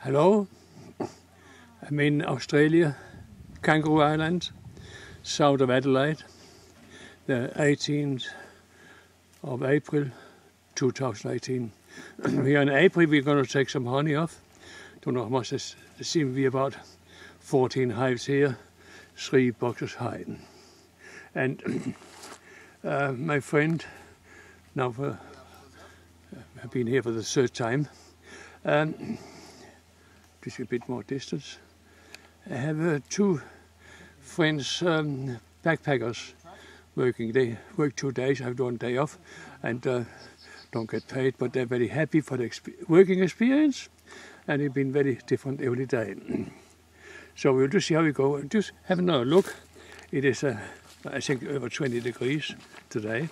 Hello, I'm in Australia, Kangaroo Island, south of Adelaide, the 18th of April 2018. Here in April we're going to take some honey off. Don't know how much, there seems to be about 14 hives here, 3 boxes high. And my friend, now I've been here for the 3rd time, just a bit more distance. I have 2 friends, backpackers, working. They work 2 days, I have 1 day off, and don't get paid, but they're very happy for the working experience, and it's been very different every day. So we'll just see how we go. Just have another look. It is, I think, over 20 degrees today,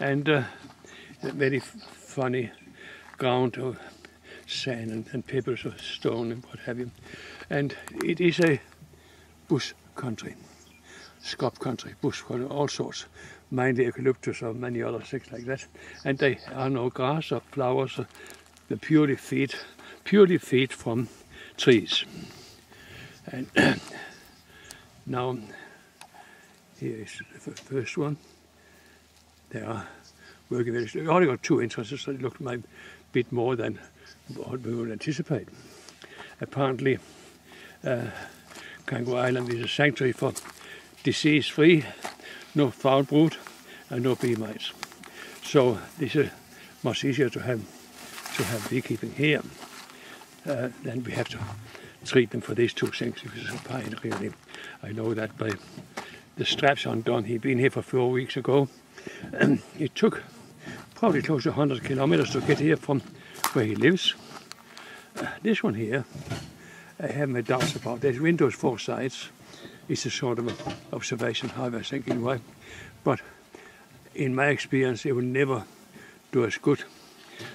and very funny ground of sand and pebbles of stone and what have you. And it is a bush country, scrub country, bush country, all sorts, mainly eucalyptus or many other things like that. And there are no grass or flowers, they purely feed from trees. And now here is the first one. They are working very slowly. I only got 2 entrances, so it looked a bit more than what we would anticipate. Apparently, Kangaroo Island is a sanctuary for disease-free, no foul brood, and no bee mites. So this is much easier to have beekeeping here. Then we have to treat them for these 2 things, which is a pain, really. I know that by the straps undone. He'd been here for 4 weeks ago. It took probably close to 100 kilometers to get here from where he lives. This one here, I have my doubts about. There's windows 4 sides. It's a sort of an observation hive, I think, in a way. But in my experience, it will never do as good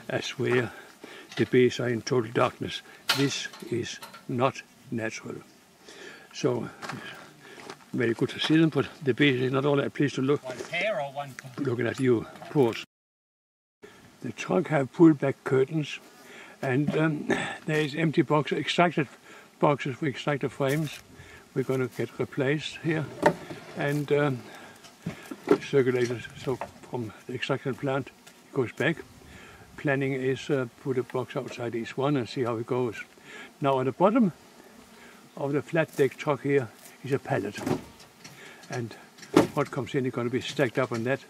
as where the bees are in total darkness. This is not natural. So, very good to see them, but the bees is not all that pleased to look. One pair or one? Looking at you, pause. The truck have pulled back curtains, and there is empty boxes, extracted boxes with extracted frames. We're going to get replaced here, and circulated, so from the extraction plant it goes back. Planning is put a box outside each one and see how it goes. Now on the bottom of the flat deck truck here is a pallet, and what comes in is going to be stacked up on that,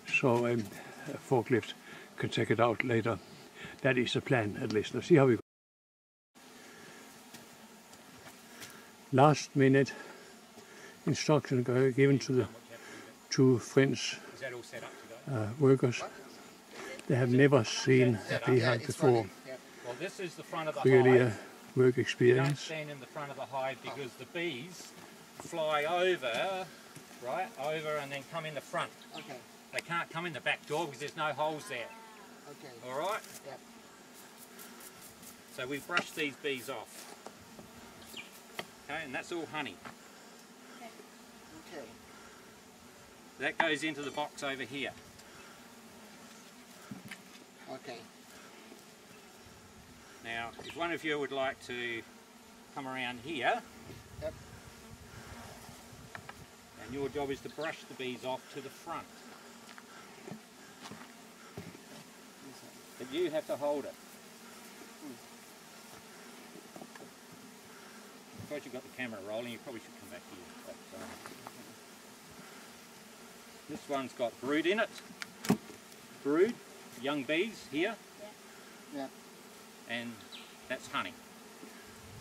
so a forklift can take it out later. That is the plan, at least. Let's see how we go. Last minute instruction given to the 2 French workers. They have never seen a beehive before. Well, this is the front of the really hive. A work You experience. don't stand in the front of the hive because the bees fly over, right, over and then come in the front. Okay. They can't come in the back door because there's no holes there. Okay. All right? Yep. So we brush these bees off. Okay, and that's all honey. Okay. That goes into the box over here. Okay. Now, if one of you would like to come around here, Yep. and your job is to brush the bees off to the front. But you have to hold it. Suppose you've got the camera rolling, you probably should come back here. But, this one's got brood in it. Brood, young bees here. Yeah. And that's honey.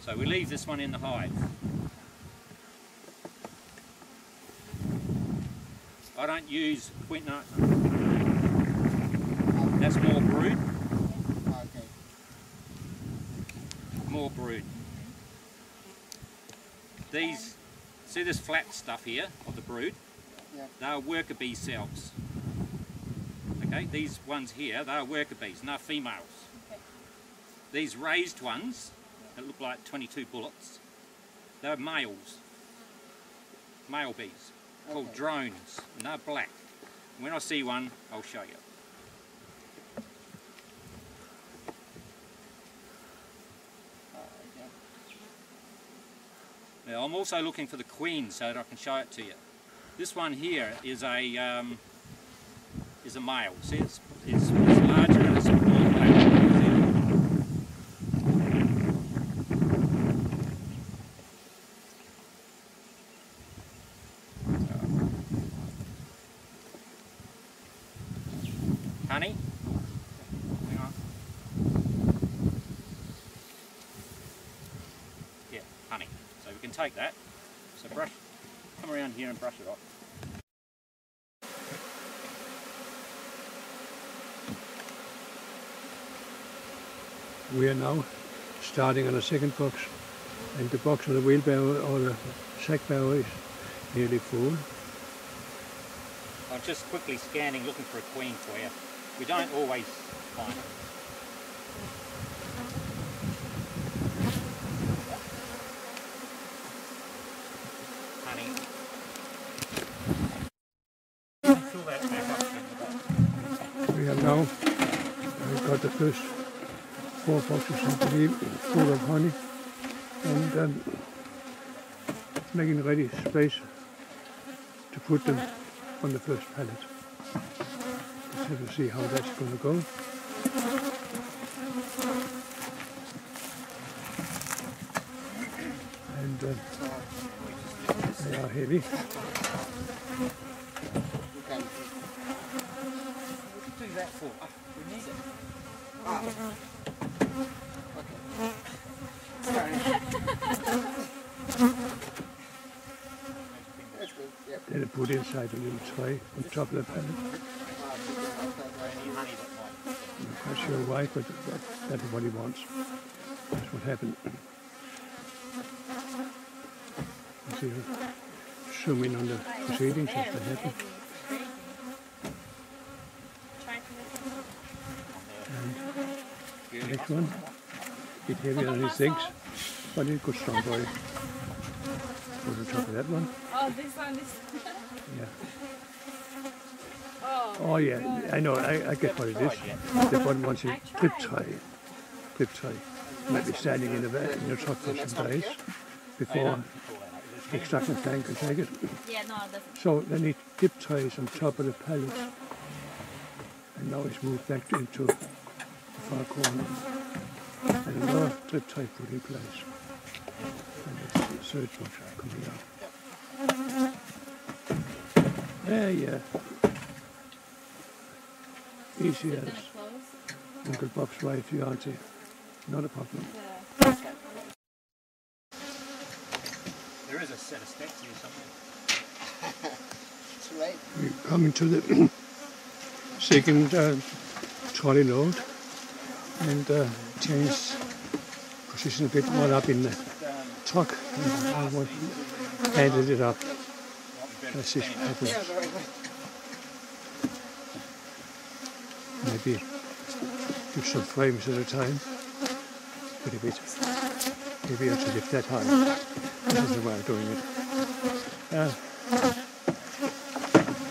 So we leave this one in the hive. I don't use quinine. That's more brood. Okay. More brood. These, see this flat stuff here of the brood? Yeah. They are worker bee cells. Okay, these ones here, they are worker bees and they're females. Okay. These raised ones that look like 22 bullets, they're males. Male bees, called Okay. drones, and they're black. When I see one, I'll show you. Now, I'm also looking for the queen so that I can show it to you. This one here is a male. See, it's larger and it's more black. Honey? Hang on. Yeah, honey. So we can take that. So come around here and brush it off. We are now starting on the second box, and the box of the wheelbarrow or the sack barrow is nearly full. I'm just quickly scanning, looking for a queen for you. We don't always find it. Honey. Fill that back up. We have now got the first 4 boxes, I believe, full of honey, and making ready space to put them on the first pallet. Let's have to see how that's going to go. And they are heavy. What did you do that for? Oh, we need it. That's good. Yep. Then I put inside a little tray on top of the pallet. Any honey that might. I'm not quite sure why, but that's what he wants. That's what happened. You see, zoom in on the proceedings as they happen. And the next one, a bit heavier than he thinks, but it's a good strong boy. Put on top of that one. Oh, this one is... Yeah. Oh, Oh yeah, I know, I get what it is. The one wants a drip tray. Drip tray. Might be standing in the truck for some days before the extraction tank can take it. yeah, no, it doesn't. So they need dip trays on top of the pallet. And now it's moved back into the far corner. And another drip tray put in place. And it's the third box coming out. Yeah. Easy as Uncle Bob's wife, you auntie. Not a problem. There is a set of steps here somewhere. It's right. We're coming to the second trolley load and change position a bit more up in the truck. And I want handed it up as this happens. Yeah, the right way. Maybe do some frames at a time. Put a bit. Maybe I should lift that high. This is the way of doing it. And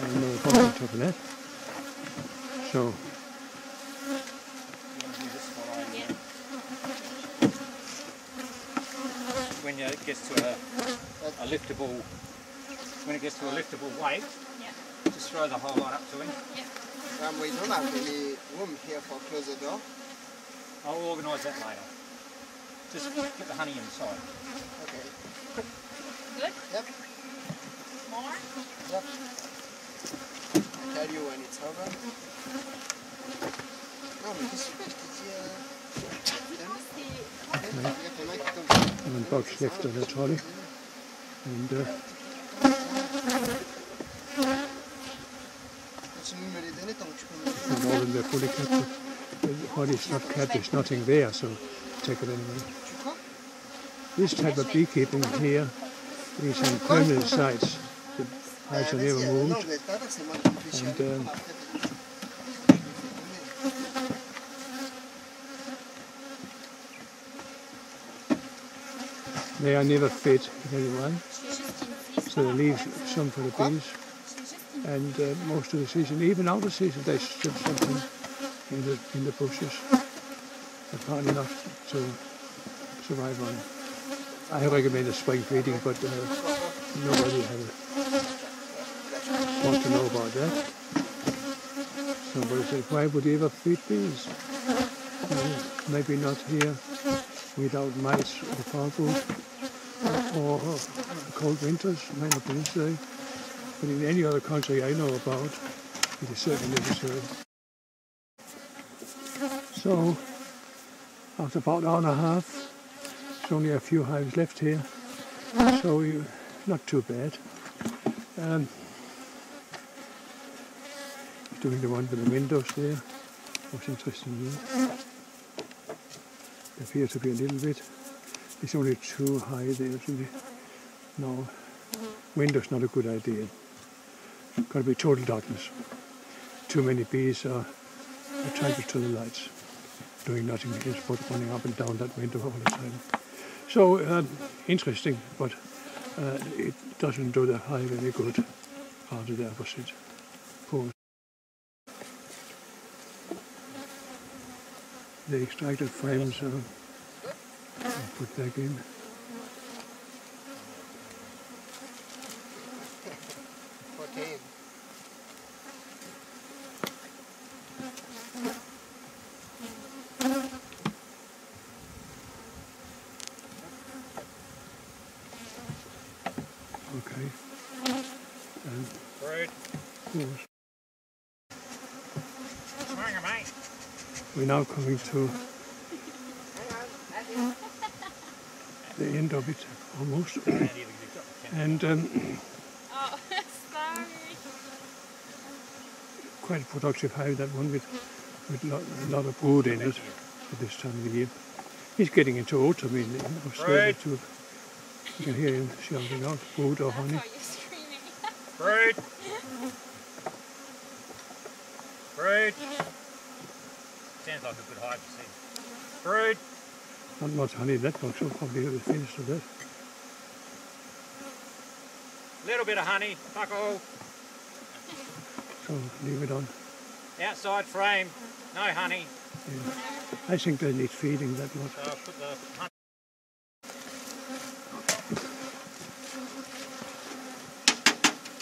another box on top of that. So When it gets to a liftable, weight, Yeah. just throw the whole lot up to him. Yeah. We don't have any room here for close the door. I'll organise that later. Just get the honey inside. Okay. Good? Yep. More? Yep. I'll tell you when it's over. Non, mais qu'est-ce que tu dis one box left of the trolley. And tu me les donner tant que tu peux me and all of them are fully capped. The body's not capped, there's nothing there, so take it anyway. Tu crois? This type of beekeeping here is on permanent sites. The hives are never Non, moved. mais t'as c'est moi qui me fais chier. And they are never fed very well, so they leave some for the bees. And most of the season, even out of season, they still something in the bushes. Apparently not to survive on. I recommend spring feeding, but nobody wants to know about that. Somebody said, why would you ever feed bees? Maybe not here without mice or farm food or cold winters, might not be necessary. But in any other country I know about, it is certainly necessary. So, after about an hour and a half, there's only a few hives left here, so not too bad. Doing the one with the windows there, what's interesting here. They appear to be a little bit, it's only too high there, actually. No, window's not a good idea. Got to be total darkness. Too many bees are attracted to the lights, doing nothing else but running up and down that window all the time. So interesting, but it doesn't do the hive any good. Rather the opposite. Poor. The extracted frames are put back in. Okay. Right. We're now coming to the end of it, almost. And Oh, sorry. quite a productive hive, that one, with a lot of brood in it at this time of the year. He's getting into autumn in Australia too. You can hear him shouting out brood or honey. That's why you're screaming. Brood! Brood! Sounds like a good hive to see. Brood! Not much honey in that box, so probably we'll finish with that. Little bit of honey, fuck all. So leave it on. Outside frame, no honey. Yeah. I think they need feeding that much. So I'll put the honey.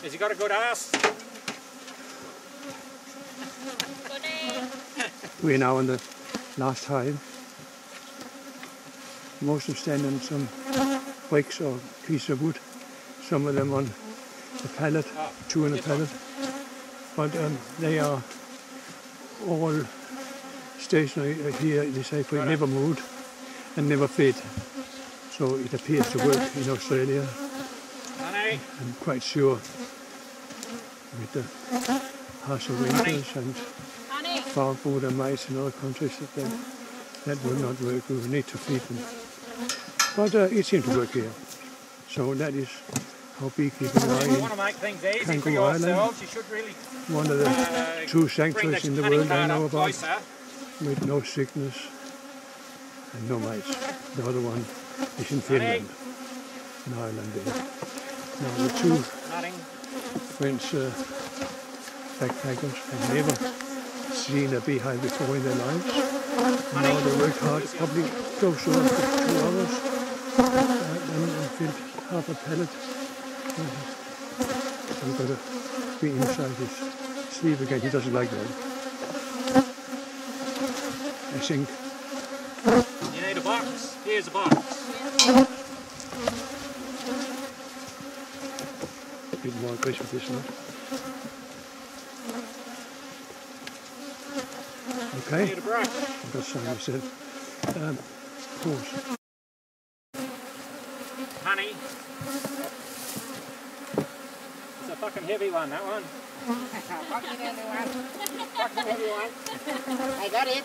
Has he got a good ass? Good day. We're now on the last hive. Most of them stand on some bricks or piece of wood. Some of them on a pallet, two on a pallet. But they are all stationary here. They say we never moved and never fed. So it appears to work in Australia. Honey. I'm quite sure with the harsher winters and Honey. farm food and mice in other countries that will not work. We will need to feed them. But it seems to work here. So that is how beekeeping are You want to make things easy for Kangaroo Island. yourselves, you should really One of the true sanctuaries in the world I know about, closer. with no sickness and no mice. The other one is in Finland, an island there. Now the two Nothing. French backpackers have never seen a beehive before in their lives. Now they work hard, probably close to 2 hours, and filled half a pallet. So we've got to be inside his sleeve again. He doesn't like that. I think. You need a box. Here's a box. A bit more aggressive this one. Okay. Need a brush. I've got something to say. Pause. Honey. It's a fucking heavy one, that one. Fucking heavy one. Fucking heavy one. I got it.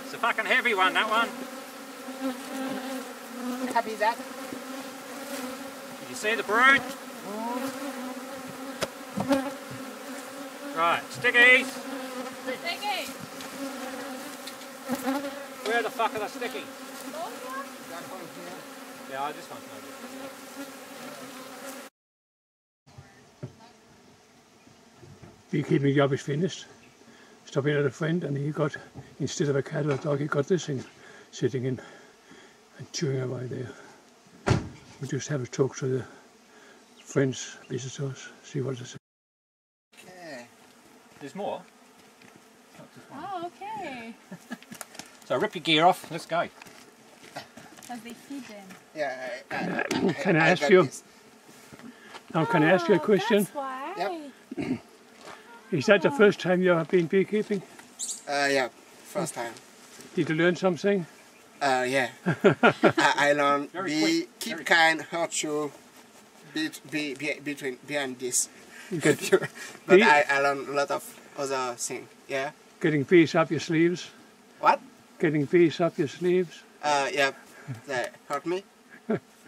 It's a fucking heavy one, that one. Happy that. Did you see the brood? Right, stickies. Sticky. Where the fuck are the stickies? That one here. Yeah, this one's no good. Beekeeping job is finished. Stopping at a friend, and he got, instead of a cat or a dog, he got this thing sitting in and chewing away there. We just have a talk to the friends, visitors, see what they say. Okay. There's more. Not just one. Oh, okay. So rip your gear off, let's go. Because they feed them. Yeah. Can I ask got you? this. Now, can I ask you a question? That's why. Yep. Is that the first time you have been beekeeping? Yeah. First time. Did you learn something? Yeah. I learned Very be quick. keep Very kind, hurt you, between behind this. Get, But Bee- I learned a lot of other things. Yeah. getting bees up your sleeves? What? Getting bees up your sleeves? Yeah. That hurt me.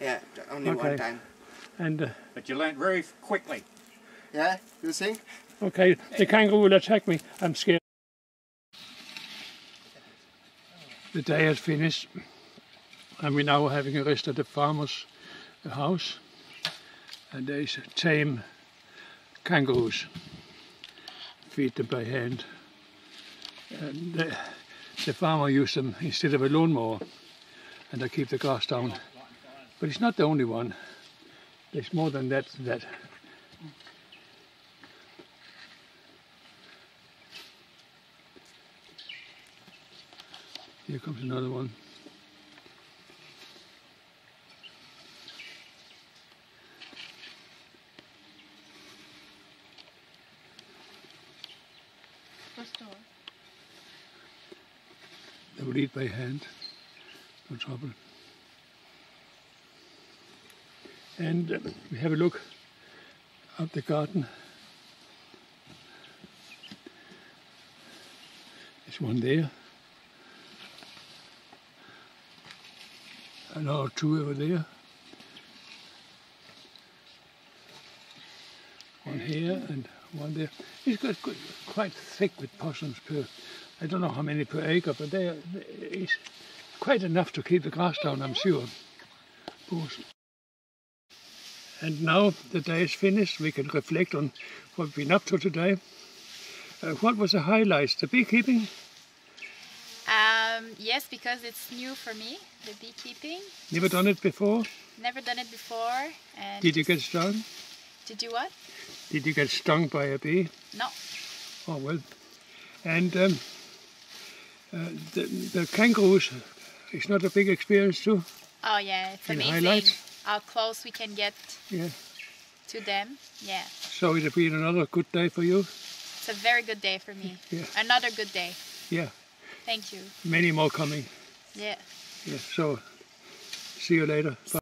Yeah. Only Okay. one time. And But you learnt very quickly. Yeah. You think? okay, the kangaroo will attack me. I'm scared. The day has finished, and we're now having a rest at the farmer's house. And there's tame kangaroos. Feed them by hand. And the farmer used them instead of a lawnmower, and they keep the grass down. But it's not the only one. There's more than that. Here comes another one. They will eat by hand, no trouble. And we have a look up the garden. There's one there. Another two over there. One here and one there. It's got quite thick with possums per. I don't know how many per acre, but it's quite enough to keep the grass down, I'm sure. And now the day is finished. We can reflect on what we've been up to today. What was the highlights? The beekeeping? Yes, because it's new for me, the beekeeping. Never done it before? Never done it before. And Did you get stung? Did you what? Did you get stung by a bee? No. Oh well. And the kangaroos, it's not a big experience too? Oh yeah, it's Any amazing highlights? how close we can get Yeah. to them. Yeah, So it'll be another good day for you? it's a very good day for me. Yeah. Another good day. Yeah. Thank you. Many more coming. Yeah. Yeah. So see you later. Bye.